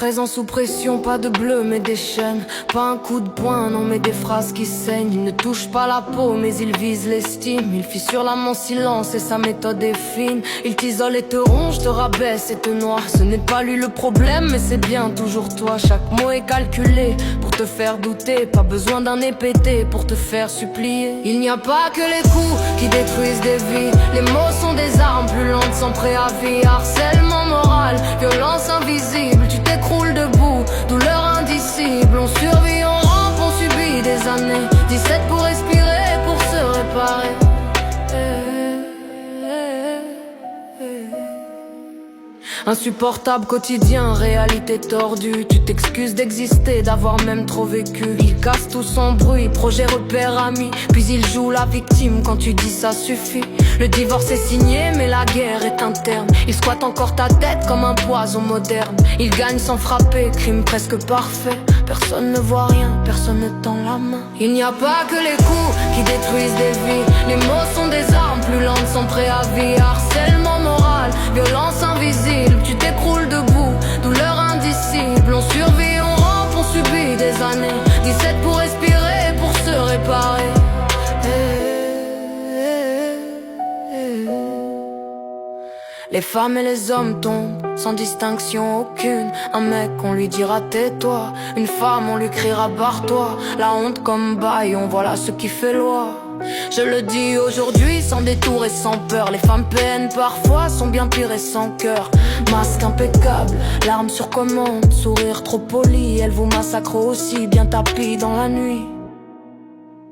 présent sous pression, pas de bleu mais des chaînes. Pas un coup de poing, non mais des phrases qui saignent. Il ne touche pas la peau mais il vise l'estime. Il fissure l'âme en silence et sa méthode est fine. Il t'isole et te ronge, te rabaisse et te noie. Ce n'est pas lui le problème mais c'est bien toujours toi. Chaque mot est calculé pour te faire douter. Pas besoin d'un nez pété pour te faire supplier. Il n'y a pas que les coups qui détruisent des vies. Les mots sont des armes plus lentes sans préavis. Harcèlement moral, violence invisible. Tu t'écroules debout, douleur indicible. On survit, on rampe, on subit des années. 17 pour respirer, pour se réparer. Insupportable quotidien, réalité tordue. Tu t'excuses d'exister, d'avoir même trop vécu. Il casse tout son bruit, projet, repère, ami. Puis il joue la victime quand tu dis ça suffit. Le divorce est signé mais la guerre est interne. Il squatte encore ta tête comme un poison moderne. Il gagne sans frapper, crime presque parfait. Personne ne voit rien, personne ne tend la main. Il n'y a pas que les coups qui détruisent des vies. Les mots sont des armes plus lentes sans préavis. Harcèlement moral, violence invisible. Tu t'écroules debout, douleur indicible. On survit, on rampe, on subit des années. 17 pour respirer, pour se réparer. Les femmes et les hommes tombent sans distinction aucune. Un mec on lui dira tais-toi, une femme on lui criera barre-toi. La honte comme baillon, voilà ce qui fait loi. Je le dis aujourd'hui sans détour et sans peur. Les femmes peines parfois sont bien pires et sans cœur. Masque impeccable, larmes sur commande, sourire trop poli. Elles vous massacrent aussi bien tapis dans la nuit.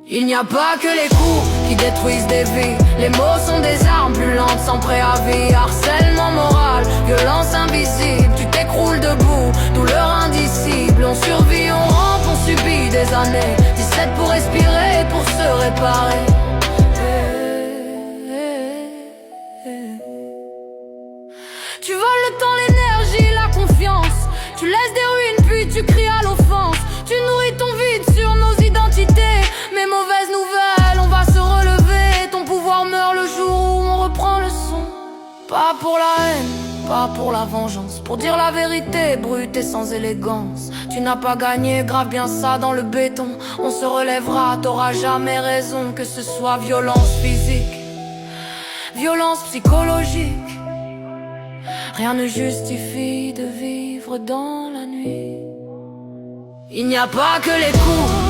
Il n'y a pas que les coups qui détruisent des vies. Les mots sont des armes plus lentes sans préavis. Harcèlement moral, violence invisible. Tu t'écroules debout, douleur indicible. On survit, on rampe, on subit des années. 17 pour respirer, pour se réparer. Tu voles le temps, l'énergie, la confiance. Tu laisses des ruines puis tu cries à l'offense. Tu nourris ton vide sur nos identités. Mais mauvaise nouvelle, on va se relever. Ton pouvoir meurt le jour où on reprend le son. Pas pour la haine, pas pour la vengeance. Pour dire la vérité, brute et sans élégance. Tu n'as pas gagné, grave bien ça dans le béton. On se relèvera, t'auras jamais raison. Que ce soit violence physique, violence psychologique. Rien ne justifie de vivre dans la nuit. Il n'y a pas que les coups